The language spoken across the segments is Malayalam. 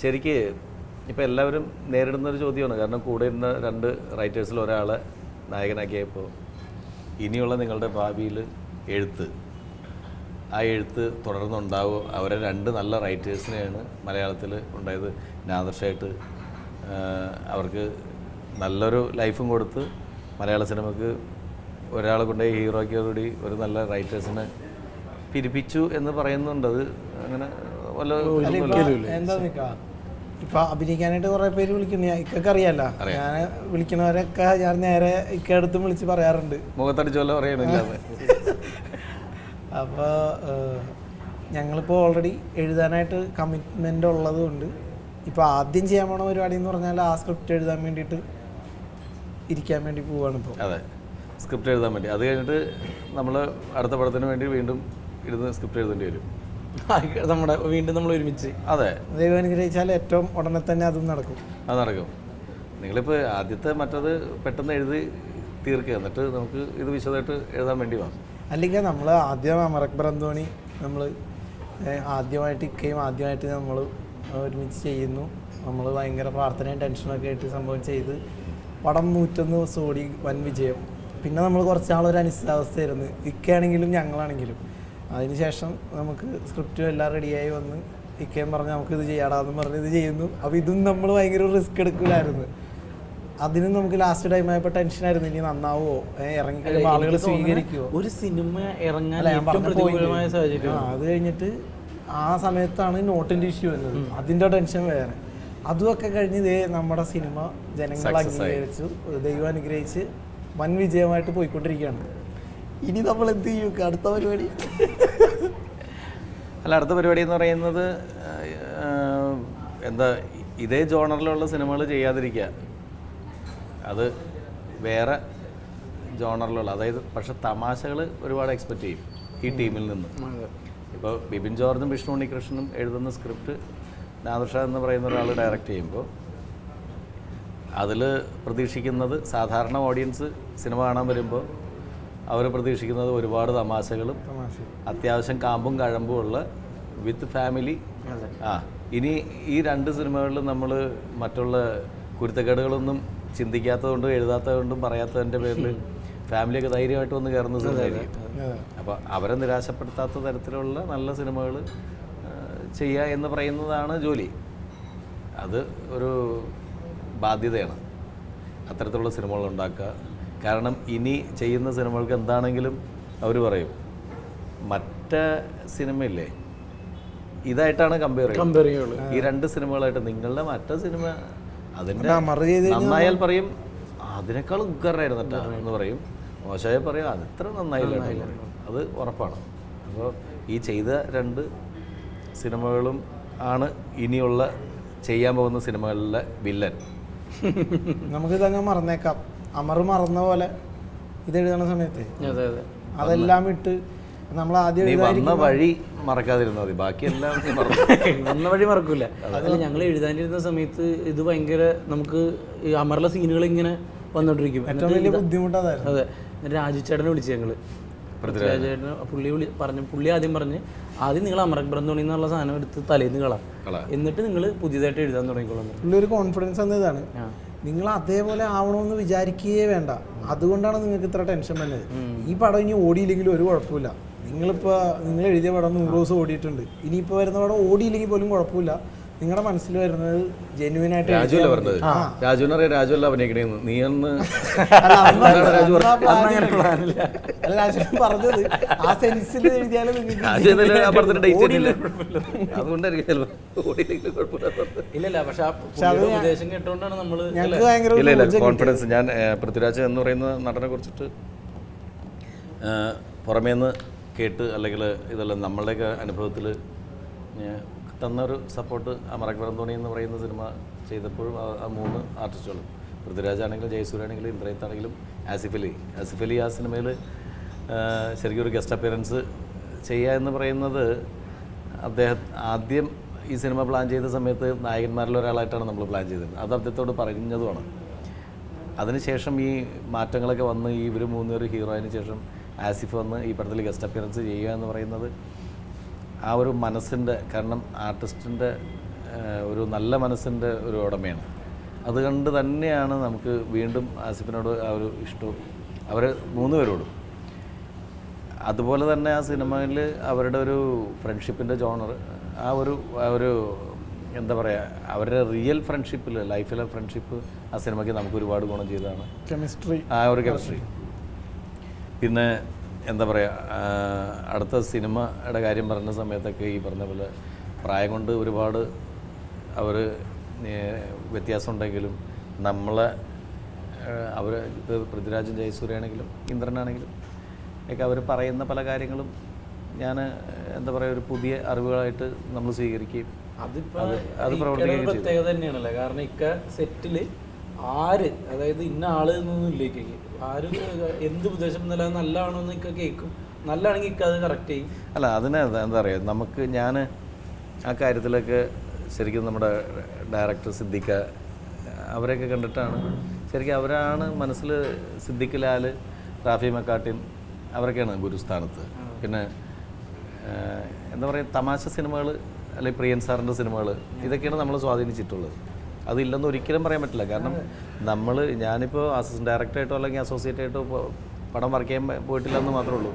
ശരിക്ക് ഇപ്പോൾ എല്ലാവരും നേരിടുന്നൊരു ചോദ്യമാണ്. കാരണം കൂടെ ഇരുന്ന 2 റൈറ്റേഴ്സിൽ ഒരാളെ നായകനാക്കിയപ്പോൾ ഇനിയുള്ള നിങ്ങളുടെ ഭാവിയിൽ എഴുത്ത്, ആ എഴുത്ത് തുടർന്നുണ്ടാവുമോ? അവരെ 2 നല്ല റൈറ്റേഴ്സിനെയാണ് മലയാളത്തിൽ ഉണ്ടായത്. നാദർഷായിട്ട് അവർക്ക് നല്ലൊരു ലൈഫും കൊടുത്ത് മലയാള സിനിമക്ക് ഒരാളെ കൊണ്ട് ഹീറോയ്ക്കോടുകൂടി ഒരു നല്ല റൈറ്റേഴ്സിനെ പിരിപ്പിച്ചു എന്ന് പറയുന്നുണ്ട്. അത് അങ്ങനെ വല്ല എന്താ നിൽക്കുക ഇപ്പൊ അഭിനയിക്കാനായിട്ട് കുറെ പേര് വിളിക്കുന്നു. ഇക്കൊക്കെ അറിയാലോ, ഞാൻ വിളിക്കണവരൊക്കെ ഞാൻ നേരെ ഇക്കടുത്തും വിളിച്ച് പറയാറുണ്ട്. മുഖത്തടിച്ചോല്ലോ പറയണില്ല. അപ്പോൾ ഞങ്ങളിപ്പോൾ ഓൾറെഡി എഴുതാനായിട്ട് കമ്മിറ്റ്മെൻ്റ് ഉള്ളത് കൊണ്ട് ഇപ്പോൾ ആദ്യം ചെയ്യാൻ പോണ പരിപാടി എന്ന് പറഞ്ഞാൽ ആ സ്ക്രിപ്റ്റ് എഴുതാൻ വേണ്ടിയിട്ട് ഇരിക്കാൻ വേണ്ടി പോവാണ് ഇപ്പോൾ. അതെ, സ്ക്രിപ്റ്റ് എഴുതാൻ വേണ്ടി. അത് കഴിഞ്ഞിട്ട് നമ്മൾ അടുത്ത പടത്തിന് വേണ്ടി വീണ്ടും ഇരുന്ന് സ്ക്രിപ്റ്റ് എഴുതേണ്ടി വരും. വീണ്ടും നമ്മൾ ഒരുമിച്ച്. അതെ, ദൈവം അനുഗ്രഹിച്ചാൽ ഏറ്റവും ഉടനെ തന്നെ അതും നടക്കും. അത് നടക്കും. നിങ്ങളിപ്പോൾ ആദ്യത്തെ മറ്റത് പെട്ടെന്ന് എഴുതി തീർക്കുക, എന്നിട്ട് നമുക്ക് ഇത് വിശദമായിട്ട് എഴുതാൻ വേണ്ടി വാ. അല്ലെങ്കിൽ നമ്മൾ ആദ്യം അമർ അക്ബർ അന്തോണി നമ്മൾ ആദ്യമായിട്ട് ഇക്കയും ആദ്യമായിട്ട് നമ്മൾ ഒരുമിച്ച് ചെയ്യുന്നു. നമ്മൾ ഭയങ്കര പ്രാർത്ഥനയും ടെൻഷനൊക്കെ ആയിട്ട് സംഭവം ചെയ്ത് പടം 101 ദിവസം ഓടി, വൻ വിജയം. പിന്നെ നമ്മൾ കുറച്ച് നാളൊരു അനിശ്ചിതാവസ്ഥയായിരുന്നു, ഇക്കയാണെങ്കിലും ഞങ്ങളാണെങ്കിലും. അതിനുശേഷം നമുക്ക് സ്ക്രിപ്റ്റും എല്ലാം റെഡിയായി വന്ന് ഇക്കയും പറഞ്ഞ് നമുക്കിത് ചെയ്യാടാന്ന് പറഞ്ഞ് ഇത് ചെയ്യുന്നു. അപ്പോൾ ഇതും നമ്മൾ ഭയങ്കര റിസ്ക് എടുക്കില്ലായിരുന്നു. അതിനും നമുക്ക് ലാസ്റ്റ് ടൈം ആയപ്പോൾ ടെൻഷനായിരുന്നു, ഇനി നന്നാവോ, ഇറങ്ങിക്കഴിയുമ്പോൾ ആളുകൾ സ്വീകരിക്കുമോ. ഒരു സിനിമ ഇറങ്ങാൻ അത് കഴിഞ്ഞിട്ട് ആ സമയത്താണ് നോട്ടിൻ്റെ ഇഷ്യൂ വന്നത്. അതിൻ്റെ ടെൻഷൻ വേറെ. അതുമൊക്കെ കഴിഞ്ഞ് ഇതേ നമ്മുടെ സിനിമ ജനങ്ങൾ അംഗീകരിച്ചു, ദൈവം അനുഗ്രഹിച്ച് വൻ വിജയമായിട്ട് പോയിക്കൊണ്ടിരിക്കുകയാണ്. ഇനി നമ്മൾ എന്ത് ചെയ്യും? അടുത്ത പരിപാടി അല്ല, അടുത്ത പരിപാടി എന്ന് പറയുന്നത് എന്താ, ഇതേ ജോണറിലുള്ള സിനിമകൾ ചെയ്യാതിരിക്കുക. അത് വേറെ ജോണറിലുള്ള, അതായത് പക്ഷെ തമാശകൾ ഒരുപാട് എക്സ്പെക്റ്റ് ചെയ്യും ഈ ടീമിൽ നിന്ന്. ഇപ്പോൾ ബിബിൻ ജോർജും വിഷ്ണു ഉണ്ണികൃഷ്ണനും എഴുതുന്ന സ്ക്രിപ്റ്റ് നാദർഷ എന്ന് പറയുന്ന ഒരാൾ ഡയറക്റ്റ് ചെയ്യുമ്പോൾ അതിൽ പ്രതീക്ഷിക്കുന്നത്, സാധാരണ ഓഡിയൻസ് സിനിമ കാണാൻ വരുമ്പോൾ അവർ പ്രതീക്ഷിക്കുന്നത് ഒരുപാട് തമാശകളും അത്യാവശ്യം കാമ്പും കഴമ്പും ഉള്ള വിത്ത് ഫാമിലി. ഇനി ഈ 2 സിനിമകളിലും നമ്മൾ മറ്റുള്ള കുരുത്തക്കേടുകളൊന്നും ചിന്തിക്കാത്തതുകൊണ്ടും എഴുതാത്തതുകൊണ്ടും പറയാത്തതിൻ്റെ പേരിൽ ഫാമിലിയൊക്കെ ധൈര്യമായിട്ട് വന്ന് കയറുന്ന സിനിമയായിരിക്കും. അപ്പോൾ അവരെ നിരാശപ്പെടുത്താത്ത തരത്തിലുള്ള നല്ല സിനിമകൾ ചെയ്യുക എന്ന് പറയുന്നതാണ് ജോലി. അത് ഒരു ബാധ്യതയാണ്, അത്തരത്തിലുള്ള സിനിമകൾ ഉണ്ടാക്കുക. കാരണം ഇനി ചെയ്യുന്ന സിനിമകൾക്ക് എന്താണെങ്കിലും അവർ പറയും മറ്റേ സിനിമയില്ലേ ഇതായിട്ടാണ് കമ്പയർ ചെയ്യുള്ളൂ. ഈ 2 സിനിമകളായിട്ട് നിങ്ങളുടെ മറ്റേ സിനിമ അതിൻ്റെ നന്നായാൽ പറയും അതിനേക്കാൾ ഉഗ്രനായിരുന്നു കേട്ടോ എന്ന് പറയും, മോശമായ പറയും അത് ഇത്ര നന്നായില്ല. അത് ഉറപ്പാണ്. അപ്പോൾ ഈ ചെയ്ത 2 സിനിമകളും ആണ് ഇനിയുള്ള ചെയ്യാൻ പോകുന്ന സിനിമകളിലെ വില്ലൻ. നമുക്കിതങ്ങ് മറന്നേക്കാം. അമർ മറന്ന പോലെ ഇത് എഴുതുന്ന സമയത്ത് അതെല്ലാം ഇട്ട് നമ്മൾ ആദ്യം വന്ന വഴി മറക്കാതിരുന്നാൽ മതി, ബാക്കിയെല്ലാം വന്ന വഴി മറക്കൂല. അതിൽ ഞങ്ങൾ എഴുതാനിരുന്ന സമയത്ത് ഇത് ഭയങ്കര നമുക്ക് അമറിലെ സീനുകൾ ഇങ്ങനെ വന്നോണ്ടിരിക്കും. ഏറ്റവും വലിയ ബുദ്ധിമുട്ടായിരുന്നു. അതെ, രാജുചേട്ടനെ വിളിച്ചു ഞങ്ങള്. പൃഥ്വിരാജേട്ടന് പുള്ളി ആദ്യം പറഞ്ഞ് ആദ്യം നിങ്ങൾ അമർ അക്ബർ അന്തോണി എന്നുള്ള സാധനം എടുത്ത് തലേന്ന് കളാം, എന്നിട്ട് നിങ്ങൾ പുതിയതായിട്ട് എഴുതാൻ തുടങ്ങിക്കോളാം. പുള്ളി ഒരു കോൺഫിഡൻസ് എന്നതാണ്. നിങ്ങൾ അതേപോലെ ആവണമെന്ന് വിചാരിക്കുകയേ വേണ്ട. അതുകൊണ്ടാണ് നിങ്ങൾക്ക് ഇത്ര ടെൻഷൻ വന്നത്. ഈ പടം ഇനി ഓടിയില്ലെങ്കിലും ഒരു കുഴപ്പമില്ല. നിങ്ങൾ എഴുതിയ പടം 100 ദിവസം ഓടിയിട്ടുണ്ട്. ഇനിയിപ്പോൾ വരുന്ന പടം ഓടിയില്ലെങ്കിൽ പോലും കുഴപ്പമില്ല. നിങ്ങളുടെ മനസ്സിൽ വരുന്നത് ജെന്യുവൻ ആയിട്ട് രാജുവല്ല അഭിനയിക്കണേന്ന് നീ ഒന്ന് പറഞ്ഞത് ആ സെൻസിൽ എഴുതിയാലും കോൺഫിഡൻസ്. ഞാൻ പൃഥ്വിരാജ് എന്ന് പറയുന്ന നടനെ കുറിച്ചിട്ട് പുറമേന്ന് കേട്ട് അല്ലെങ്കിൽ ഇതെല്ലാം നമ്മളുടെയൊക്കെ അനുഭവത്തിൽ തന്നൊരു സപ്പോർട്ട് അമർ അക്ബർ അന്തോണി എന്ന് പറയുന്ന സിനിമ ചെയ്തപ്പോഴും ആ 3 ആർട്ടിസ്റ്റുകളും, പൃഥ്വിരാജാണെങ്കിലും ജയസൂര്യാണെങ്കിലും ഇന്ദ്രജിത്താണെങ്കിലും ആസിഫ് അലി ആ സിനിമയിൽ ശരിക്കും ഒരു ഗസ്റ്റ് അപ്പിയറൻസ് ചെയ്യുക എന്ന് പറയുന്നത് അദ്ദേഹം ആദ്യം ഈ സിനിമ പ്ലാൻ ചെയ്ത സമയത്ത് നായകന്മാരിൽ ഒരാളായിട്ടാണ് നമ്മൾ പ്ലാൻ ചെയ്തത്. അത് അദ്ദേഹത്തോട് പറഞ്ഞതുമാണ്. അതിനുശേഷം ഈ മാറ്റങ്ങളൊക്കെ വന്ന് ഈ ഇവർ 3 പേര് ഹീറോയിന് ശേഷം ആസിഫ് വന്ന് ഈ പടത്തിൽ ഗസ്റ്റ് അപ്പിയറൻസ് ചെയ്യുക എന്ന് പറയുന്നത് ആ ഒരു മനസ്സിൻ്റെ, കാരണം ആർട്ടിസ്റ്റിൻ്റെ ഒരു നല്ല മനസ്സിൻ്റെ ഒരു ഉടമയാണ്. അതുകൊണ്ട് തന്നെയാണ് നമുക്ക് വീണ്ടും ആസിഫിനോട് ആ ഒരു ഇഷ്ടവും അവർ 3 പേരോടും. അതുപോലെ തന്നെ ആ സിനിമയിൽ അവരുടെ ഒരു ഫ്രണ്ട്ഷിപ്പിൻ്റെ ജോണർ, ആ ഒരു എന്താ പറയുക, അവരുടെ റിയൽ ഫ്രണ്ട്ഷിപ്പിൽ, ലൈഫിലെ ഫ്രണ്ട്ഷിപ്പ് ആ സിനിമയ്ക്ക് നമുക്ക് ഒരുപാട് ഗുണം ചെയ്തതാണ്. കെമിസ്ട്രി, ആ ഒരു കെമിസ്ട്രി. പിന്നെ എന്താ പറയുക, അടുത്ത സിനിമയുടെ കാര്യം പറഞ്ഞ സമയത്തൊക്കെ ഈ പറഞ്ഞ പോലെ പ്രായം കൊണ്ട് ഒരുപാട് അവർ വ്യത്യാസം ഉണ്ടെങ്കിലും നമ്മളെ അവർ ഇപ്പോൾ പൃഥ്വിരാജും ജയസൂര്യാണെങ്കിലും ഇന്ദ്രനാണെങ്കിലും ഒക്കെ അവർ പറയുന്ന പല കാര്യങ്ങളും ഞാൻ എന്താ പറയുക ഒരു പുതിയ അറിവുകളായിട്ട് നമ്മൾ സ്വീകരിക്കുകയും അത് പ്രവർത്തിക്കുകയും ചെയ്തു. പ്രത്യേകത തന്നെയാണല്ലോ. കാരണം ഇക്ക സെറ്റില് ആര്, അതായത് ഇന്ന ആള് എന്നൊന്നും ഇല്ലേക്ക് ആര് എന്ത് ഉദ്ദേശം നല്ലതാണോ എന്ന് ഇക്ക കേൾക്കും. നല്ലതാണെങ്കിൽ ഇക്ക അത് കറക്റ്റ് ചെയ്യും. അല്ല, അതിന് എന്താ പറയുക, നമുക്ക് ഞാൻ ആ കാര്യത്തിലൊക്കെ ശരിക്കും നമ്മുടെ ഡയറക്ടർ സിദ്ദിഖ അവരെയൊക്കെ കണ്ടിട്ടാണ് ശരിക്കും അവരാണ് മനസ്സിൽ സിദ്ദിഖ് ലാൽ, റാഫി മക്കാട്ടിൻ അവരൊക്കെയാണ് ഗുരുസ്ഥാനത്ത്. പിന്നെ എന്താ പറയുക, തമാശ സിനിമകൾ അല്ലെങ്കിൽ പ്രിയൻ സാറിൻ്റെ സിനിമകൾ ഇതൊക്കെയാണ് നമ്മൾ സ്വാധീനിച്ചിട്ടുള്ളത്. അതില്ലെന്ന് ഒരിക്കലും പറയാൻ പറ്റില്ല. കാരണം ഞാനിപ്പോൾ അസിസ്റ്റൻറ്റ് ഡയറക്ടറായിട്ടോ അല്ലെങ്കിൽ അസോസിയേറ്റ് ആയിട്ടോ പടം വർക്ക് ചെയ്യാൻ പോയിട്ടില്ലെന്ന് മാത്രമേ ഉള്ളൂ.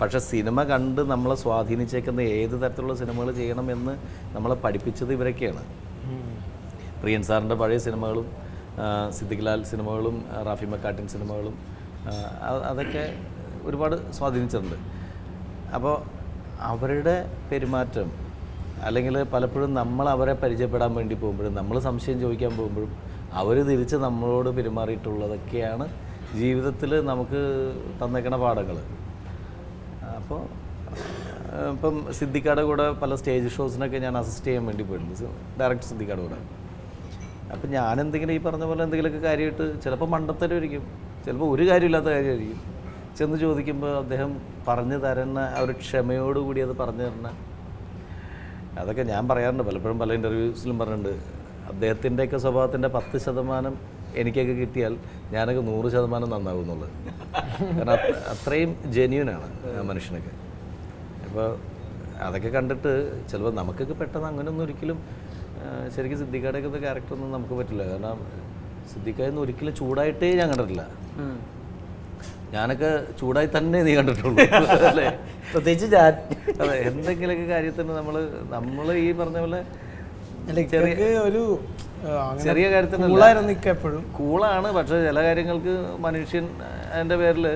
പക്ഷേ സിനിമ കണ്ട് നമ്മളെ സ്വാധീനിച്ചേക്കുന്ന ഏത് തരത്തിലുള്ള സിനിമകൾ ചെയ്യണമെന്ന് നമ്മളെ പഠിപ്പിച്ചത് ഇവരൊക്കെയാണ്. പ്രിയൻ സാറിൻ്റെ പഴയ സിനിമകളും സിദ്ദിഖ് ലാൽ സിനിമകളും റാഫി മക്കാട്ടിൻ സിനിമകളും അതൊക്കെ ഒരുപാട് സ്വാധീനിച്ചിട്ടുണ്ട്. അപ്പോൾ അവരുടെ പെരുമാറ്റം, അല്ലെങ്കിൽ പലപ്പോഴും നമ്മൾ അവരെ പരിചയപ്പെടാൻ വേണ്ടി പോകുമ്പോഴും, നമ്മൾ സംശയം ചോദിക്കാൻ പോകുമ്പോഴും അവർ തിരിച്ച് നമ്മളോട് പെരുമാറിയിട്ടുള്ളതൊക്കെയാണ് ജീവിതത്തിൽ നമുക്ക് തന്നേക്കണ പാഠങ്ങൾ. അപ്പോൾ ഇപ്പം സിദ്ദിഖാടെ കൂടെ പല സ്റ്റേജ് ഷോസിനൊക്കെ ഞാൻ അസിസ്റ്റ് ചെയ്യാൻ വേണ്ടി പോയിട്ടുണ്ട്, ഡയറക്ടർ സിദ്ദിഖാടെ കൂടെ. അപ്പം ഞാൻ എന്തെങ്കിലും ഈ പറഞ്ഞ പോലെ എന്തെങ്കിലുമൊക്കെ കാര്യമായിട്ട് ചിലപ്പോൾ മണ്ടത്തരമായിരിക്കും, ചിലപ്പോൾ ഒരു കാര്യമില്ലാത്ത കാര്യമായിരിക്കും, ചെന്ന് ചോദിക്കുമ്പോൾ അദ്ദേഹം പറഞ്ഞു തരുന്ന ആ ഒരു ക്ഷമയോടുകൂടി അത് പറഞ്ഞു തരുന്ന അതൊക്കെ ഞാൻ പറയാറുണ്ട് പലപ്പോഴും, പല ഇൻ്റർവ്യൂസിലും പറഞ്ഞിട്ടുണ്ട്. അദ്ദേഹത്തിൻ്റെയൊക്കെ സ്വഭാവത്തിൻ്റെ 10% എനിക്കൊക്കെ കിട്ടിയാൽ ഞാനൊക്കെ 100% നന്നാവും എന്നുള്ളത്. കാരണം അത്രയും ജെന്യൂനാണ് ആ മനുഷ്യനൊക്കെ. അപ്പോൾ അതൊക്കെ കണ്ടിട്ട് ചിലപ്പോൾ നമുക്കൊക്കെ പെട്ടെന്ന് അങ്ങനെയൊന്നും ഒരിക്കലും ശരിക്കും സിദ്ദിഖാടെയൊക്കെ ക്യാരക്ടറൊന്നും നമുക്ക് പറ്റില്ല. കാരണം സിദ്ദിഖായൊന്നും ഒരിക്കലും ചൂടായിട്ടേ ഞാൻ കണ്ടിട്ടില്ല. ഞാനൊക്കെ ചൂടായി തന്നെ നീ കണ്ടിട്ടുള്ളൂ അല്ലേ? പ്രത്യേകിച്ച് അതെ, എന്തെങ്കിലുമൊക്കെ കാര്യത്തിന് നമ്മൾ ഈ പറഞ്ഞ പോലെ ചെറിയ കാര്യത്തിന് എപ്പോഴും കൂളാണ്. പക്ഷേ ചില കാര്യങ്ങൾക്ക് മനുഷ്യൻ അതിൻ്റെ പേരിൽ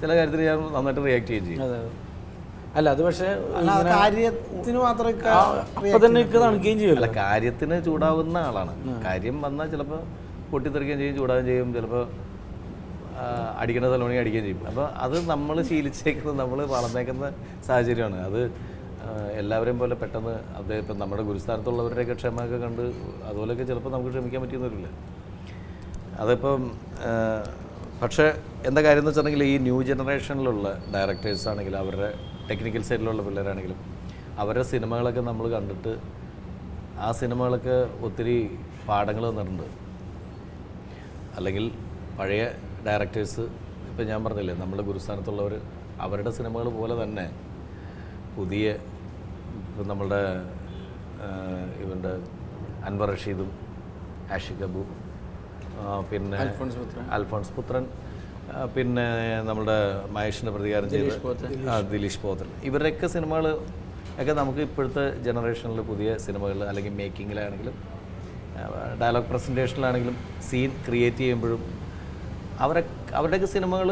ചില കാര്യത്തിൽ ഞാൻ നന്നായിട്ട് റിയാക്ട് ചെയ്യുകയും ചെയ്യും. അല്ല, അത് പക്ഷേ കാര്യത്തിന് മാത്രമേ തണുക്കുകയും ചെയ്യും. അല്ല, കാര്യത്തിന് ചൂടാവുന്ന ആളാണ്. കാര്യം വന്നാൽ ചിലപ്പോൾ പൊട്ടിത്തെറിക്കുകയും ചെയ്യും, ചൂടാവുകയും ചെയ്യും, ചിലപ്പോൾ അടിക്കേണ്ട തലോണി അടിക്കുകയും ചെയ്യും. അപ്പോൾ അത് നമ്മൾ ശീലിച്ചേക്കുന്നത്, നമ്മൾ വളർന്നേക്കുന്ന സാഹചര്യമാണ്. അത് എല്ലാവരെയും പോലെ പെട്ടെന്ന് അദ്ദേഹം ഇപ്പം നമ്മുടെ ഗുരുസ്ഥാനത്തുള്ളവരുടെയൊക്കെ ക്ഷമയൊക്കെ കണ്ട് അതുപോലെയൊക്കെ ചിലപ്പോൾ നമുക്ക് ക്ഷമിക്കാൻ പറ്റിയെന്നില്ല. അതിപ്പം പക്ഷേ എന്താ കാര്യം എന്ന് വെച്ചിട്ടുണ്ടെങ്കിൽ ഈ ന്യൂ ജനറേഷനിലുള്ള ഡയറക്ടേഴ്സ് ആണെങ്കിലും അവരുടെ ടെക്നിക്കൽ സൈഡിലുള്ള പിള്ളേരാണെങ്കിലും അവരുടെ സിനിമകളൊക്കെ നമ്മൾ കണ്ടിട്ട് ആ സിനിമകളൊക്കെ ഒത്തിരി പാഠങ്ങൾ തന്നിട്ടുണ്ട്. അല്ലെങ്കിൽ പഴയ ഡയറക്ടേഴ്സ് ഇപ്പം ഞാൻ പറഞ്ഞില്ലേ, നമ്മുടെ ഗുരുസ്ഥാനത്തുള്ളവർ അവരുടെ സിനിമകൾ പോലെ തന്നെ പുതിയ ഇപ്പം നമ്മളുടെ ഇവൻ്റെ അൻവർ റഷീദും ആഷിഖ് അബു, പിന്നെ അൽഫോൺസ് പുത്രൻ, പിന്നെ നമ്മുടെ മഹേഷിൻ്റെ പ്രതികാരം ചെയ്ത ദിലീഷ് പോത്തൻ, ഇവരുടെയൊക്കെ സിനിമകൾ ഒക്കെ നമുക്ക് ഇപ്പോഴത്തെ ജനറേഷനിൽ പുതിയ സിനിമകൾ അല്ലെങ്കിൽ മേക്കിങ്ങിലാണെങ്കിലും ഡയലോഗ് പ്രസൻറ്റേഷനിലാണെങ്കിലും സീൻ ക്രിയേറ്റ് ചെയ്യുമ്പോഴും അവരുടെയൊക്കെ സിനിമകൾ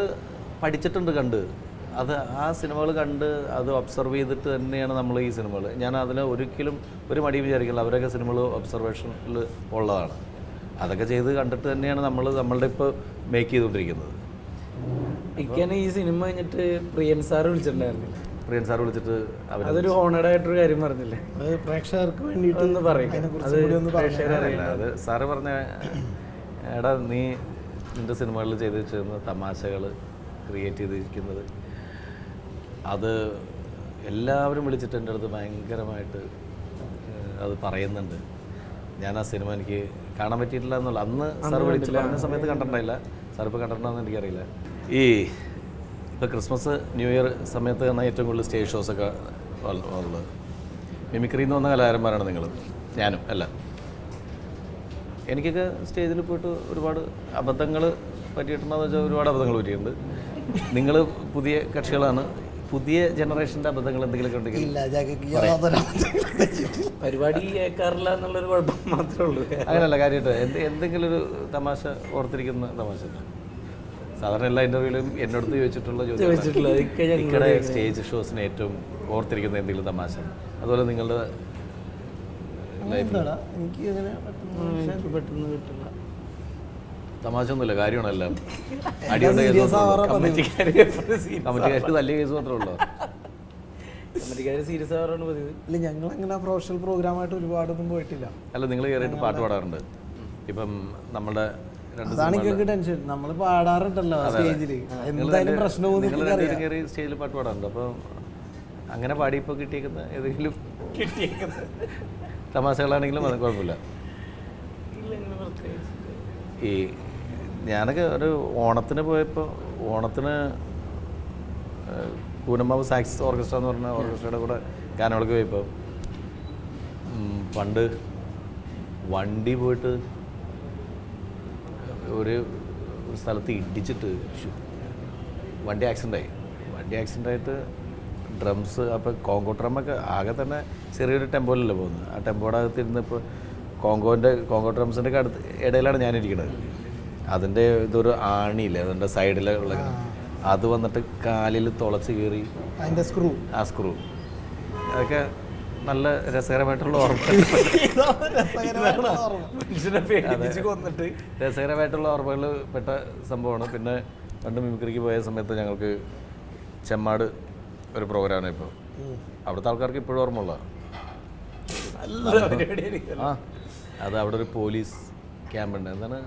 പഠിച്ചിട്ടുണ്ട്, കണ്ട് അത് ആ സിനിമകൾ കണ്ട് അത് ഒബ്സർവ് ചെയ്തിട്ട് തന്നെയാണ് നമ്മൾ ഈ സിനിമകൾ. ഞാൻ അതിന് ഒരിക്കലും ഒരു മടി വിചാരിക്കില്ല. അവരൊക്കെ സിനിമകൾ ഒബ്സർവേഷനിൽ ഉള്ളതാണ്. അതൊക്കെ ചെയ്ത് കണ്ടിട്ട് തന്നെയാണ് നമ്മളുടെ ഇപ്പോൾ മേക്ക് ചെയ്തുകൊണ്ടിരിക്കുന്നത്. എനിക്കാണ് ഈ സിനിമ കഴിഞ്ഞിട്ട് പ്രിയൻ സാർ വിളിച്ചിട്ടുണ്ടായിരുന്നില്ല. പ്രിയൻ സാർ വിളിച്ചിട്ട് അതൊരു ഹോണേഡ് ആയിട്ടൊരു കാര്യം പറഞ്ഞില്ലേ, അത് പ്രേക്ഷകർക്ക് വേണ്ടിയിട്ട് ഒന്ന് പറയും. അത് സാറ് പറഞ്ഞ, എടാ നീ നിൻ്റെ സിനിമകളിൽ ചെയ്ത് വെച്ചിരുന്ന തമാശകൾ ക്രിയേറ്റ് ചെയ്തിരിക്കുന്നത് അത് എല്ലാവരും വിളിച്ചിട്ട് എൻ്റെ അടുത്ത് ഭയങ്കരമായിട്ട് അത് പറയുന്നുണ്ട്. ഞാൻ ആ സിനിമ എനിക്ക് കാണാൻ പറ്റിയിട്ടില്ല എന്നുള്ള അന്ന് സാർ വിളിച്ച് പറഞ്ഞ സമയത്ത് കണ്ടിട്ടുണ്ടായില്ല. സാർ ഇപ്പോൾ കണ്ടിട്ടുണ്ടോയെന്ന് എനിക്കറിയില്ല. ഇപ്പോൾ ക്രിസ്മസ് ന്യൂ ഇയർ സമയത്ത് തന്നെ ഏറ്റവും കൂടുതൽ സ്റ്റേജ് ഷോസൊക്കെ ഉള്ളത് മിമിക്രി എന്ന് പറഞ്ഞ കലാകാരന്മാരാണ് നിങ്ങൾ. ഞാനും എല്ലാം. എനിക്കൊക്കെ സ്റ്റേജിൽ പോയിട്ട് ഒരുപാട് അബദ്ധങ്ങൾ പറ്റിയിട്ടുണ്ടെന്ന് വെച്ചാൽ ഒരുപാട് അബദ്ധങ്ങൾ പറ്റിയിട്ടുണ്ട്. നിങ്ങൾ പുതിയ കക്ഷികളാണ്, പുതിയ ജനറേഷൻ്റെ അബദ്ധങ്ങൾ എന്തെങ്കിലുമൊക്കെ ഉണ്ടെങ്കിൽ ഇല്ല, ഞങ്ങൾക്ക് യാതൊരു പരിപാടി കേൾക്കാറില്ല എന്നുള്ളൊരു കുഴപ്പം മാത്രമേ ഉള്ളൂ. അങ്ങനെയല്ല, കാര്യമായിട്ട് എന്തെങ്കിലും ഒരു തമാശ ഓർത്തിരിക്കുന്ന തമാശ. സാധാരണ എല്ലാ ഇൻ്റർവ്യൂവിലും എന്നോടത്ത് ചോദിച്ചിട്ടുള്ള നിങ്ങളുടെ സ്റ്റേജ് ഷോസിന് ഏറ്റവും ഓർത്തിരിക്കുന്ന എന്തെങ്കിലും തമാശ, അതുപോലെ നിങ്ങളുടെ ലൈഫിൽ എനിക്ക് അങ്ങനെ പെട്ടെന്ന് കിട്ടില്ല. തമാശ ഒന്നുമില്ല, കാര്യമാണല്ലോ. കമ്മിറ്റിക്കാര് വലിയ കേസ് മാത്രമേ ഉള്ളൂ. സീരിയസ് ആവാറാണ് പതിവ്. ഇല്ല, ഞങ്ങളങ്ങനെ പ്രൊഫഷണൽ പ്രോഗ്രാമായിട്ട് ഒരുപാടൊന്നും പോയിട്ടില്ല. അല്ല, നിങ്ങൾ കയറിയിട്ട് പാട്ട് പാടാറുണ്ട്. ഇപ്പം നമ്മുടെ അതാണ് എനിക്ക് ടെൻഷൻ. നമ്മൾ പാടാറുണ്ടല്ലോ സ്റ്റേജിൽ, എന്തായാലും പ്രശ്നമൊന്നും കയറി സ്റ്റേജിൽ പാട്ട് പാടാറുണ്ട്. അപ്പോൾ അങ്ങനെ പാടി ഇപ്പോൾ കിട്ടിയേക്കുന്ന ഏതെങ്കിലും തമാശകളാണെങ്കിലും അത് കുഴപ്പമില്ല. ഈ ഞാനൊക്കെ ഒരു ഓണത്തിന് പോയപ്പോൾ, ഓണത്തിന് കൂനമ്മാവ് സാക്സ് ഓർക്കസ്ട്ര എന്ന് പറഞ്ഞ ഓർക്കസ്ട്രയുടെ കൂടെ ഗാനങ്ങൾക്ക് പോയപ്പോൾ പണ്ട് വണ്ടി പോയിട്ട് ഒരു സ്ഥലത്ത് ഇടിച്ചിട്ട് വണ്ടി ആക്സിഡൻ്റായിട്ട് ഡ്രംസ്, അപ്പോൾ കോങ്കോ ഡ്രമ്മൊക്കെ ആകെ തന്നെ ചെറിയൊരു ടെമ്പോയിലല്ലേ പോകുന്നത്. ആ ടെമ്പോയുടെ അകത്തിരുന്ന് ഇപ്പോൾ കോങ്കോ ഡ്രംസിൻ്റെ ഇടയിലാണ് ഞാനിരിക്കുന്നത്. അതിൻ്റെ ഇതൊരു ആണിയില്ലേ, അതിൻ്റെ സൈഡിലുള്ള അത് വന്നിട്ട് കാലിൽ തുളച്ച് കയറി അതിൻ്റെ സ്ക്രൂ, ആ സ്ക്രൂ. അതൊക്കെ നല്ല രസകരമായിട്ടുള്ള രസകരമായിട്ടുള്ള ഓർമ്മകൾ പെട്ട സംഭവമാണ്. പിന്നെ പണ്ട് മിമിക്രിക്ക് പോയ സമയത്ത് ഞങ്ങൾക്ക് ചെമ്മാട് ഒരു പ്രോഗ്രാമാണ്. ഇപ്പോൾ അവിടുത്തെ ആൾക്കാർക്ക് ഇപ്പോഴും ഓർമ്മയുള്ള അത് അവിടെ ഒരു പോലീസ് ക്യാമ്പുണ്ട്. എന്താണ്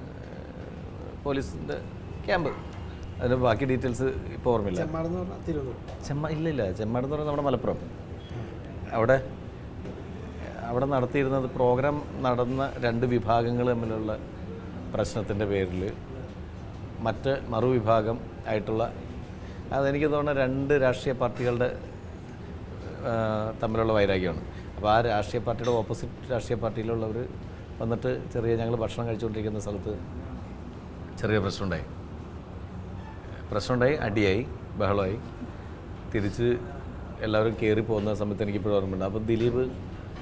പോലീസിൻ്റെ ക്യാമ്പ്, അതിൻ്റെ ബാക്കി ഡീറ്റെയിൽസ് ഇപ്പോൾ ഓർമ്മയില്ല. ഇല്ലില്ല, ചെമ്മാട് എന്ന് പറഞ്ഞാൽ നമ്മുടെ മലപ്പുറം. അവിടെ നടത്തിയിരുന്നത് പ്രോഗ്രാം നടന്ന 2 വിഭാഗങ്ങൾ തമ്മിലുള്ള പ്രശ്നത്തിൻ്റെ പേരിൽ മറുവിഭാഗം ആയിട്ടുള്ള, അതെനിക്ക് തോന്നുന്ന 2 രാഷ്ട്രീയ പാർട്ടികളുടെ തമ്മിലുള്ള വൈരാഗ്യമാണ്. അപ്പോൾ ആ രാഷ്ട്രീയ പാർട്ടിയുടെ ഓപ്പോസിറ്റ് രാഷ്ട്രീയ പാർട്ടിയിലുള്ളവർ വന്നിട്ട് ഞങ്ങൾ ഭക്ഷണം കഴിച്ചുകൊണ്ടിരിക്കുന്ന സ്ഥലത്ത് ചെറിയ പ്രശ്നമുണ്ടായി, അടിയായി, ബഹളമായി. തിരിച്ച് എല്ലാവരും കയറി പോകുന്ന സമയത്ത് എനിക്കിപ്പോഴും ഓർമ്മയുണ്ട്. അപ്പോൾ ദിലീപ്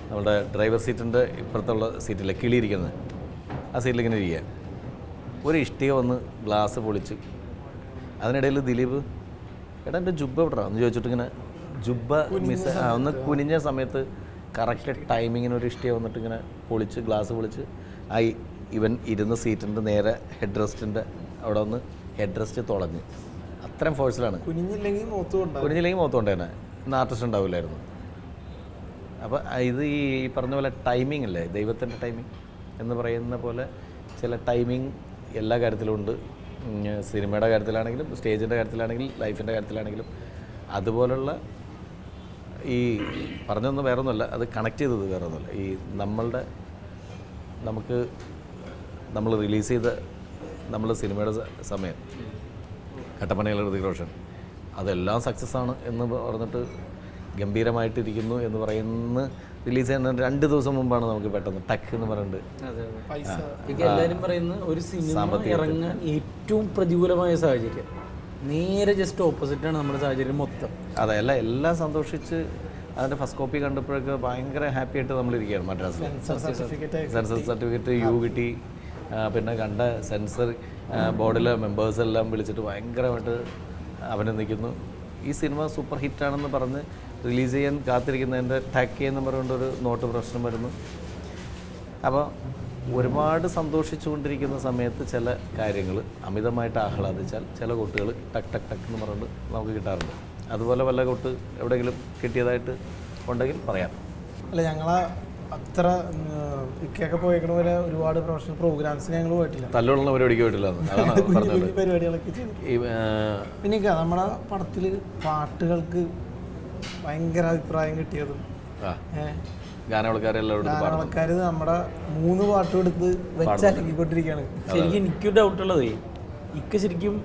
നമ്മുടെ ഡ്രൈവർ സീറ്റിൻ്റെ ഇപ്പുറത്തുള്ള സീറ്റില്ല, കിളിയിരിക്കുന്നത്, ആ സീറ്റിലിങ്ങനെ ഇരിക്കുക. ഒരു ഇഷ്ടിക വന്ന് ഗ്ലാസ് പൊളിച്ച്, അതിനിടയിൽ ദിലീപ് എടാ എൻ്റെ ജുബ്ബ വിടറാ എന്ന് ചോദിച്ചിട്ട് ഇങ്ങനെ ജുബ്ബ മിസ് ഒന്ന് കുനിഞ്ഞ സമയത്ത് കറക്റ്റ് ടൈമിങ്ങിന് ഒരു ഇഷ്ടിക വന്നിട്ട് ഇങ്ങനെ പൊളിച്ച്, ഗ്ലാസ് പൊളിച്ച് ഇവൻ ഇരുന്ന സീറ്റിൻ്റെ നേരെ ഹെഡ് റെസ്റ്റിൻ്റെ അവിടെ വന്ന് ഹെഡ് റെസ്റ്റ് തുളഞ്ഞ്. അത്രയും ഫോഴ്സിലാണ്. കുനിഞ്ഞില്ലെങ്കിൽ മുഖത്ത് കൊണ്ടേനെ, ഇന്ന് ആർട്ടിസ്റ്റ് ഉണ്ടാവില്ലായിരുന്നു. അപ്പോൾ ഇത് ഈ പറഞ്ഞ പോലെ ടൈമിംഗ് അല്ലേ, ദൈവത്തിൻ്റെ ടൈമിംഗ് എന്ന് പറയുന്ന പോലെ ചില ടൈമിംഗ് എല്ലാ കാര്യത്തിലും ഉണ്ട്. സിനിമയുടെ കാര്യത്തിലാണെങ്കിലും, സ്റ്റേജിൻ്റെ കാര്യത്തിലാണെങ്കിലും, ലൈഫിൻ്റെ കാര്യത്തിലാണെങ്കിലും. അതുപോലുള്ള ഈ പറഞ്ഞൊന്നും വേറെ ഒന്നുമല്ല, അത് കണക്ട് ചെയ്തത് വേറെ ഒന്നുമല്ല. ഈ നമ്മൾ റിലീസ് ചെയ്ത സിനിമയുടെ സമയം കട്ടപ്പനയിലെ ഹൃതിക് റോഷൻ, അതെല്ലാം സക്സസ് ആണ് എന്ന് പറഞ്ഞിട്ട് ഗംഭീരമായിട്ടിരിക്കുന്നു എന്ന് പറയുന്ന റിലീസ് ചെയ്യാൻ 2 ദിവസം മുമ്പാണ് നമുക്ക് പെട്ടെന്ന് ടക്ക് എന്ന് പറഞ്ഞിട്ട് എല്ലാവരും പറയുന്ന ഒരു സിനിമ ഇറങ്ങാൻ ഏറ്റവും പ്രതികൂലമായ സാഹചര്യം നേരെ ജസ്റ്റ് ഓപ്പോസിറ്റാണ് നമ്മുടെ സാഹചര്യം മൊത്തം. അതെ, എല്ലാം സന്തോഷിച്ച് അതിൻ്റെ ഫസ്റ്റ് കോപ്പി കണ്ടപ്പോഴൊക്കെ ഭയങ്കര ഹാപ്പി ആയിട്ട് നമ്മളിരിക്കുകയാണ്. മദ്രാസിൽ സെൻസർ സർട്ടിഫിക്കറ്റ് യു കിട്ടി. പിന്നെ കണ്ട സെൻസർ ബോർഡിലെ മെമ്പേഴ്സെല്ലാം വിളിച്ചിട്ട് ഭയങ്കരമായിട്ട് അഭിനന്ദിക്കുന്നു. ഈ സിനിമ സൂപ്പർ ഹിറ്റാണെന്ന് പറഞ്ഞ് റിലീസ് ചെയ്യാൻ കാത്തിരിക്കുന്നതിൻ്റെ ടാക്ക് എന്ന് പറഞ്ഞുകൊണ്ടൊരു നോട്ട് പ്രശ്നം വരുന്നു. അപ്പോൾ ഒരുപാട് സന്തോഷിച്ചുകൊണ്ടിരിക്കുന്ന സമയത്ത് ചില കാര്യങ്ങൾ അമിതമായിട്ട് ആഹ്ലാദിച്ചാൽ ചില കൊട്ടുകൾ ടക്ക് ടക്ക് ടക്ക് എന്ന് പറഞ്ഞുകൊണ്ട് നമുക്ക് കിട്ടാറുണ്ട്. അതുപോലെ വല്ല കൊട്ട് എവിടെയെങ്കിലും കിട്ടിയതായിട്ട് ഉണ്ടെങ്കിൽ പറയാം. അല്ല, ഞങ്ങളെ അത്ര ഇക്കൊക്കെ പോയേക്കണ പോലെ ഒരുപാട് പ്രൊഫഷണൽ പ്രോഗ്രാംസിന് ഞങ്ങൾ പോയിട്ടില്ല. തല്ലുള്ള പരിപാടിക്ക് പോയിട്ടില്ല, പരിപാടികളൊക്കെ ചെയ്തു. പിന്നെ നമ്മുടെ പടത്തിൽ പാട്ടുകൾക്ക് ഭയങ്കര അഭിപ്രായം കിട്ടിയതും ഗാനവളക്കാർ നമ്മുടെ 3 പാട്ടും എടുത്ത് വെച്ചാക്കിക്കൊണ്ടിരിക്കുകയാണ്. ശരിക്കും എനിക്ക് ഡൗട്ടുള്ളത്, ഇക്ക ശരിക്കും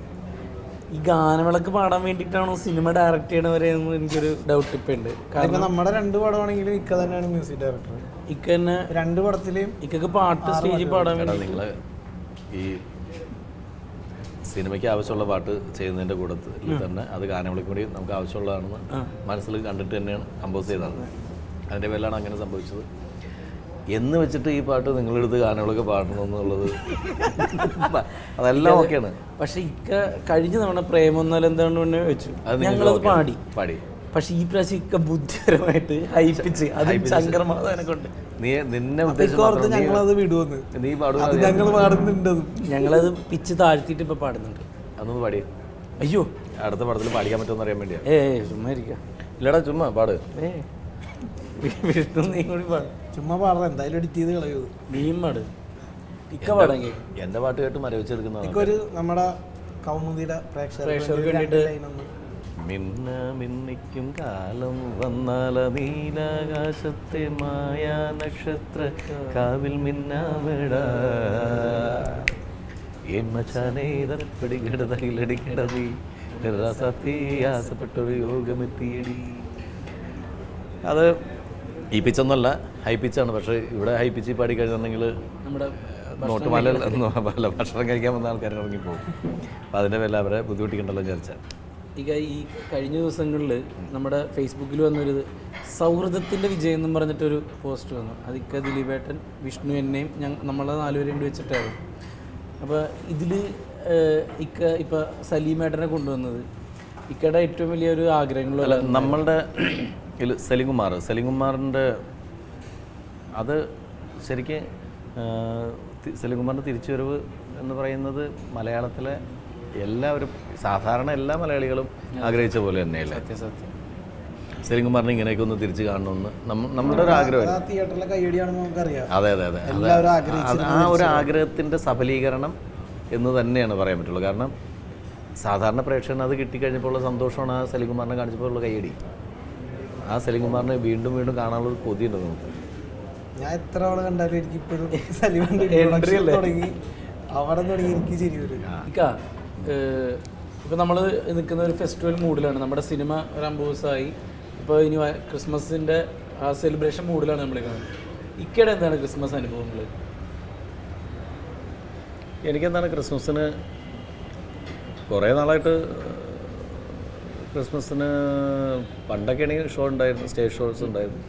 ഈ ഗാനവിളക്ക് പാടാൻ വേണ്ടിയിട്ടാണോ സിനിമ ഡയറക്റ്റ് ചെയ്യണവരെയെന്ന് എനിക്കൊരു ഡൗട്ട് ഇപ്പം ഉണ്ട്. കാരണം നമ്മുടെ 2 പടമാണെങ്കിലും ഇക്ക തന്നെയാണ് മ്യൂസിക് ഡയറക്ടർ. ഇക്ക തന്നെ 2 പടത്തിലെയും ഇക്കൊക്കെ പാട്ട് സ്റ്റേജിൽ പാടാൻ വേണ്ടി നിങ്ങൾ ഈ സിനിമയ്ക്ക് ആവശ്യമുള്ള പാട്ട് ചെയ്യുന്നതിൻ്റെ കൂട്ടത്തിൽ തന്നെ അത് ഗാനവിളക്ക് കൂടി നമുക്ക് ആവശ്യമുള്ളതാണെന്ന് മനസ്സിൽ കണ്ടിട്ട് തന്നെയാണ് കമ്പോസ് ചെയ്തത്. അതിൻ്റെ പേരിലാണ് അങ്ങനെ സംഭവിച്ചത്. എന്ന് വെച്ചിട്ട് ഈ പാട്ട് നിങ്ങളെടുത്ത് ഗാനങ്ങളൊക്കെ പാടണമെന്നുള്ളത് അതെല്ലാം ഓക്കെയാണ്. പക്ഷെ ഇക്ക കഴിഞ്ഞ തവണ പ്രേമൊന്നാലും എന്താണ് മുന്നേ വെച്ചു, ഞങ്ങളത് പാടി. പക്ഷെ ഈ പ്രാവശ്യം ഇക്ക ബുദ്ധിപരമായിട്ട് ഹൈപ്പിച്ച് അത് ശങ്കർമാധവനെ കൊണ്ട് നിന്നെ ഞങ്ങളത് വിടുവന്ന് നീ പാടുക, ഞങ്ങൾ പാടുന്നുണ്ട്. ഞങ്ങളത് പിച്ച് താഴ്ത്തിയിട്ട് ഇപ്പൊ പാടുന്നുണ്ട്. അതൊന്ന് പാടി. അയ്യോ, അടുത്ത പടത്തിൽ പാടിക്കാൻ പറ്റുമെന്ന് അറിയാൻ വേണ്ടിയാ. ചുമ്മാ ഇരിക്കാം. ഇല്ലടാ ചുമ്മാ പാട്. വിഷ്ണു നീ കൂടി പാടും. ചുമ്മാ പാടാം, എന്തായാലും എഡിറ്റ് ചെയ്ത് കളയൂ. നീയും പാട്. ഇക്ക പാടെങ്കിൽ എന്റെ പാട്ട് കേട്ട് മരവിച്ചെടുക്കുന്നതാണ്. ഒരു നമ്മുടെ കൗമുദിയുടെ പ്രേക്ഷകർക്ക് വേണ്ടിയിട്ട് മിന്ന മിന്നിക്കും കാലം വന്നാല നീലാകാശത്തെ മായാ നക്ഷത്ര കാവിൽ മിന്നാവിട എമ്മച്ചാനേതറപ്പടി കിടതയിലടിക്കിടതി ആസപ്പെട്ടൊരു യോഗമെത്തിയടി. അത് ഈ പിച്ചൊന്നല്ല, ഹൈ പിച്ചാണ്. പക്ഷേ ഇവിടെ ഹൈ പിച്ച് പാടി കഴിഞ്ഞിട്ടുണ്ടെങ്കിൽ നമ്മുടെ നോട്ടുമാല ഭക്ഷണം കഴിക്കാൻ വന്ന ആൾക്കാർ ഇറങ്ങിപ്പോകും. അപ്പോൾ അതിൻ്റെ പേരിൽ അവരെ ബുദ്ധിമുട്ടിക്കണ്ടല്ലോ വിചാരിച്ചാൽ. ഈ കഴിഞ്ഞ ദിവസങ്ങളിൽ നമ്മുടെ ഫേസ്ബുക്കിൽ വന്നൊരു സൗഹൃദത്തിൻ്റെ വിജയം എന്നും പറഞ്ഞിട്ടൊരു പോസ്റ്റ് വന്നു. അതിക്ക ദിലീപേട്ടൻ, വിഷ്ണു, എന്നെയും നമ്മളെ 4 പേരും കൂടി വെച്ചിട്ടായിരുന്നു. അപ്പോൾ ഇതിൽ ഇക്ക ഇപ്പോൾ സലീമേട്ടനെ ഇക്കയുടെ ഏറ്റവും വലിയൊരു ആഗ്രഹങ്ങളല്ല നമ്മളുടെ സലീംകുമാറിൻ്റെ അത് ശരിക്കും സലീംകുമാറിൻ്റെ തിരിച്ചുവരവ് എന്ന് പറയുന്നത് മലയാളത്തിലെ എല്ലാവരും സാധാരണ എല്ലാ മലയാളികളും ആഗ്രഹിച്ച പോലെ തന്നെയല്ലേ. സത്യം. സലീംകുമാറിനെ ഇങ്ങനെയൊക്കെ ഒന്ന് തിരിച്ചു കാണണമെന്ന് നമ്മളുടെ ഒരു ആഗ്രഹം. തിയേറ്ററിലെ കൈയടിയാണെന്ന് നമുക്കറിയാം. അതെ. ആ ഒരു ആഗ്രഹത്തിൻ്റെ സഫലീകരണം എന്ന് തന്നെയാണ് പറയാൻ പറ്റുള്ളൂ. കാരണം സാധാരണ പ്രേക്ഷകന് അത് കിട്ടിക്കഴിഞ്ഞപ്പോൾ സന്തോഷമാണ് ആ സലീംകുമാറിനെ കാണിച്ചപ്പോൾ ഉള്ള കൈയടി. ആ സലീംകുമാറിനെ വീണ്ടും വീണ്ടും കാണാനുള്ള കൊതിയുണ്ട് നമുക്ക്. ഞാൻ എത്ര തവണ കണ്ടാലും എനിക്ക് ഇപ്പോഴും തുടങ്ങി അവിടെ തുടങ്ങി എനിക്ക് ശരി വരും. ഇപ്പോൾ നമ്മൾ നിൽക്കുന്ന ഒരു ഫെസ്റ്റിവൽ മൂഡിലാണ്. നമ്മുടെ സിനിമ ഒരു 50 ദിവസമായി. ഇപ്പോൾ ഇനി ക്രിസ്മസിൻ്റെ ആ സെലിബ്രേഷൻ മൂഡിലാണ് നമ്മൾ കാണുന്നത്. ഇക്കയുടെ എന്താണ് ക്രിസ്മസ് അനുഭവങ്ങൾ? എനിക്കെന്താണ് ക്രിസ്മസിന് കുറേ നാളായിട്ട് ക്രിസ്മസിന് പണ്ടൊക്കെ ആണെങ്കിൽ ഷോ ഉണ്ടായിരുന്നു, സ്റ്റേജ് ഷോസ് ഉണ്ടായിരുന്നു.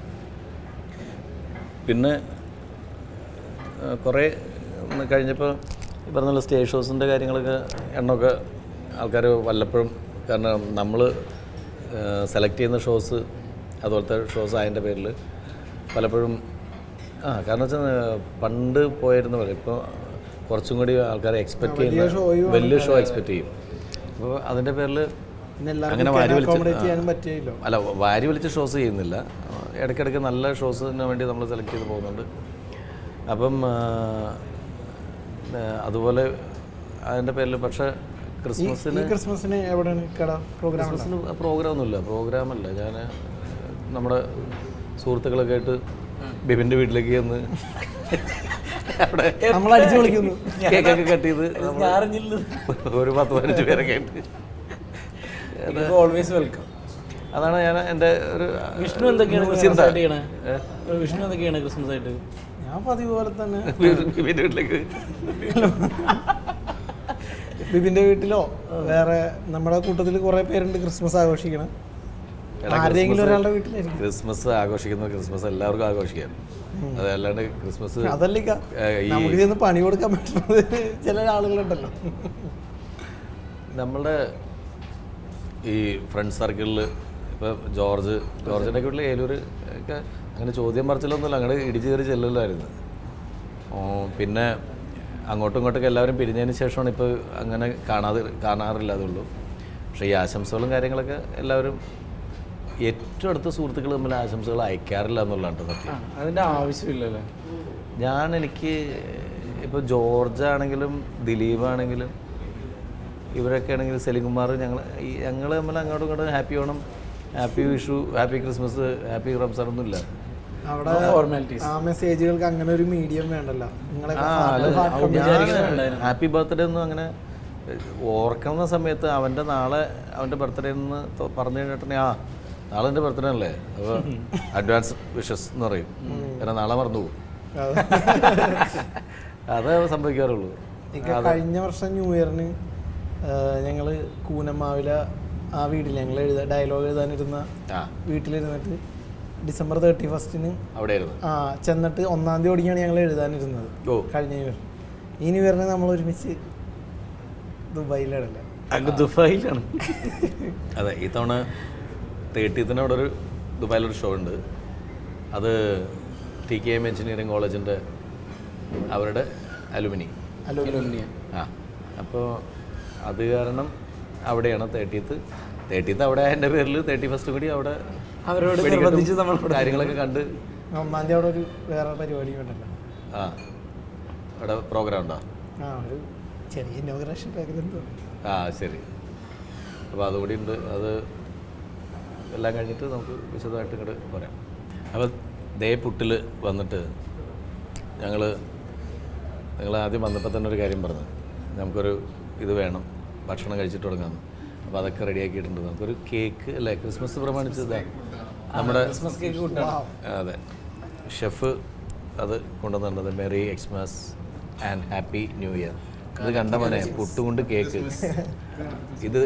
പിന്നെ കുറേ കഴിഞ്ഞപ്പോൾ ഈ പറഞ്ഞ സ്റ്റേജ് ഷോസിൻ്റെ കാര്യങ്ങളൊക്കെ എണ്ണമൊക്കെ ആൾക്കാർ വല്ലപ്പോഴും, കാരണം നമ്മൾ സെലക്ട് ചെയ്യുന്ന ഷോസ് അതുപോലത്തെ ഷോസ് ആയതിൻ്റെ പേരിൽ പലപ്പോഴും കാരണം വെച്ചാൽ പണ്ട് പോയിരുന്ന പോലെ ഇപ്പോൾ കുറച്ചും കൂടി ആൾക്കാരെ എക്സ്പെക്റ്റ് ചെയ്യുന്ന വലിയ ഷോ എക്സ്പെക്റ്റ് ചെയ്യും. അപ്പോൾ അതിൻ്റെ പേരിൽ അങ്ങനെ വാരി വലിച്ച് ഷോസ് ചെയ്യുന്നില്ല. ഇടയ്ക്കിടയ്ക്ക് നല്ല ഷോസിന് വേണ്ടി നമ്മൾ സെലക്ട് ചെയ്ത് പോകുന്നുണ്ട്. അപ്പം അതുപോലെ അതിൻ്റെ പേരിൽ പക്ഷേ ക്രിസ്മസിന് എവിടെയാണ് ക്രിസ്മസിന് പ്രോഗ്രാമൊന്നുമില്ല. പ്രോഗ്രാമല്ല, ഞാൻ നമ്മുടെ സുഹൃത്തുക്കളൊക്കെ ആയിട്ട് ബിബിൻ്റെ വീട്ടിലേക്ക് ചെന്ന് അവിടെ നമ്മൾ അടിച്ചു വിളിക്കുന്നു, കേക്കൊക്കെ കട്ട് ചെയ്ത് ഒരു 10-15 പേരൊക്കെ ആയിട്ട് ഓൾവേസ് വെൽക്കം. അതാണ് ഞാൻ എൻ്റെ ഒരു വിഷ്ണു എന്തൊക്കെയാണ് ക്രിസ്മസ് ആയിട്ട്? ഞാൻ പതിവ് പോലെ തന്നെ ബിബിൻ്റെ വീട്ടിലേക്ക് ബിബിൻ്റെ വീട്ടിലോ വേറെ നമ്മുടെ കൂട്ടത്തിൽ കുറേ പേരുണ്ട് ക്രിസ്മസ് ആഘോഷിക്കണം. ആരെങ്കിലും ഒരാളുടെ വീട്ടിലായിരിക്കും ക്രിസ്മസ് ആഘോഷിക്കുന്നത്. ക്രിസ്മസ് എല്ലാവർക്കും ആഘോഷിക്കാം. അതല്ലാണ്ട് ക്രിസ്മസ് അതല്ല നമുക്ക് ചെന്ന് പണി കൊടുക്കാൻ പറ്റുന്നത് ചില ആളുകളുണ്ടല്ലോ. നമ്മളുടെ ഈ ഫ്രണ്ട് സർക്കിളിൽ ഇപ്പോൾ ജോർജിൻ്റെ വീട്ടിൽ ഏലൂർ ഒക്കെ അങ്ങനെ ചോദ്യം പറിച്ചിലൊന്നുമില്ല, അങ്ങോട്ട് ഇടിച്ചു കയറി ചെല്ലലായിരുന്നു. പിന്നെ അങ്ങോട്ടും ഇങ്ങോട്ടൊക്കെ എല്ലാവരും പിരിഞ്ഞതിന് ശേഷമാണ് ഇപ്പോൾ അങ്ങനെ കാണാറില്ല അതുള്ളൂ. പക്ഷേ ഈ ആശംസകളും കാര്യങ്ങളൊക്കെ എല്ലാവരും ഏറ്റവും അടുത്ത സുഹൃത്തുക്കൾ തമ്മിൽ ആശംസകൾ അയക്കാറില്ല എന്നുള്ളതാണ് സത്യം. അതിൻ്റെ ആവശ്യമില്ലല്ലോ. എനിക്ക് ഇപ്പോൾ ജോർജാണെങ്കിലും ദിലീപാണെങ്കിലും ഇവരൊക്കെ ആണെങ്കിൽ സലീംകുമാർ ഞങ്ങൾ തമ്മിൽ അങ്ങോട്ടും ഇങ്ങോട്ടും happy Onam, happy Vishu, happy Christmas, happy Ramzan ഒന്നുമില്ല. അവിടെ ആ മെസ്സേജുകൾക്ക് അങ്ങനെ ഒരു മീഡിയം വേണ്ടല്ലോ. ഹാപ്പി ബർത്ത്ഡേ ഒന്നും അങ്ങനെ ഓർക്കുന്ന സമയത്ത് അവൻ്റെ നാളെ അവൻ്റെ ബർത്ത്ഡേ എന്ന് പറഞ്ഞു കഴിഞ്ഞിട്ടുണ്ടെങ്കിൽ ആ നാളെ എൻ്റെ ബർത്ത്ഡേ അല്ലേ അപ്പോൾ അഡ്വാൻസ് വിഷസ് എന്ന് പറയും. കാരണം നാളെ മറന്നു പോകും. അതേ സംഭവിക്കാറുള്ളൂ. കഴിഞ്ഞ വർഷം ന്യൂ ഇയറിന് ഞങ്ങൾ കൂനമാവില ആ വീട്ടിൽ ഞങ്ങൾ ഡയലോഗ് എഴുതാനിരുന്ന വീട്ടിലിരുന്നിട്ട് ഡിസംബർ 31 അവിടെയായിരുന്നു. ചെന്നിട്ട് 1-ാം തീയതി ഓടിയാണ് ഞങ്ങൾ എഴുതാനിരുന്നത് കഴിഞ്ഞ ന്യൂ ഇയർ. ഈ ന്യൂ ഇയറിന് നമ്മൾ ഒരുമിച്ച് ദുബായിലാണ്. ദുബായിലാണ്. അതെ, ഈ തവണ 30th അവിടെ ഒരു ദുബായിലൊരു ഷോ ഉണ്ട്. അത് TKM എഞ്ചിനീയറിംഗ് കോളേജിൻ്റെ അവരുടെ അലുമിനി. ആ, അപ്പോൾ അത് കാരണം അവിടെയാണ് 30th അവിടെ എൻ്റെ പേരിൽ 31st കൂടി അവിടെ അവരോട് നമ്മൾ കാര്യങ്ങളൊക്കെ കണ്ട് 1-ാം തീയതി അവിടെ ഒരു വേറെ പരിപാടി ഉണ്ടല്ലോ. ആ, അവിടെ പ്രോഗ്രാം ഉണ്ടോ? ഒരു ചെറിയ ഇനോഗ്രേഷൻ പ്രോഗ്രാം. ആ ശരി. അപ്പോൾ അതുകൂടി ഉണ്ട്. അത് എല്ലാം കഴിഞ്ഞിട്ട് നമുക്ക് വിശദമായിട്ട് ഇങ്ങോട്ട് പറയാം. അപ്പോൾ ദേ പുട്ടിൽ വന്നിട്ട് നിങ്ങൾ ആദ്യം വന്നപ്പോൾ തന്നെ ഒരു കാര്യം പറഞ്ഞു, നമുക്കൊരു ഇത് വേണം, ഭക്ഷണം കഴിച്ചിട്ട് തുടങ്ങാമെന്ന്. അപ്പോൾ അതൊക്കെ റെഡിയാക്കിയിട്ടുണ്ട്. നമുക്കൊരു കേക്ക് അല്ലേ, ക്രിസ്മസ് പ്രമാണിച്ച് ഇതാണ് നമ്മുടെ ക്രിസ്മസ് കേക്ക് കൂട്ടാണ്. അതെ, ഷെഫ് അത് കൊണ്ടുവന്നിട്ടുണ്ട്. Merry Xmas and happy new year. ഇത് കണ്ട മോനെ, പുട്ടുകൊണ്ട് കേക്ക്. ഇത്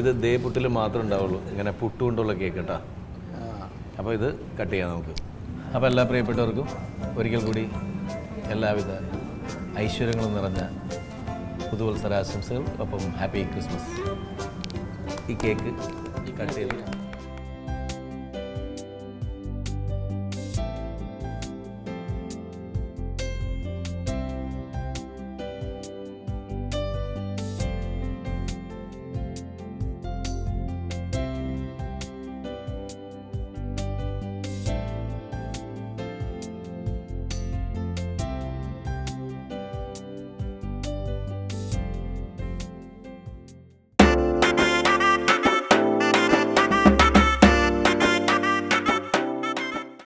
ഇത് ദേ പുട്ടിൽ മാത്രമേ ഉണ്ടാവുള്ളൂ ഇങ്ങനെ പുട്ടുകൊണ്ടുള്ള കേക്ക് കേട്ടോ. അപ്പോൾ ഇത് കട്ട് ചെയ്യാം നമുക്ക്. അപ്പോൾ എല്ലാ പ്രിയപ്പെട്ടവർക്കും ഒരിക്കൽ കൂടി എല്ലാവിധ ഐശ്വര്യങ്ങളും നിറഞ്ഞ പുതുവത്സരാശംസകൾ. ഒപ്പം ഹാപ്പി ക്രിസ്മസ്. ഈ കേക്ക് കട്ട് ചെയ്ത്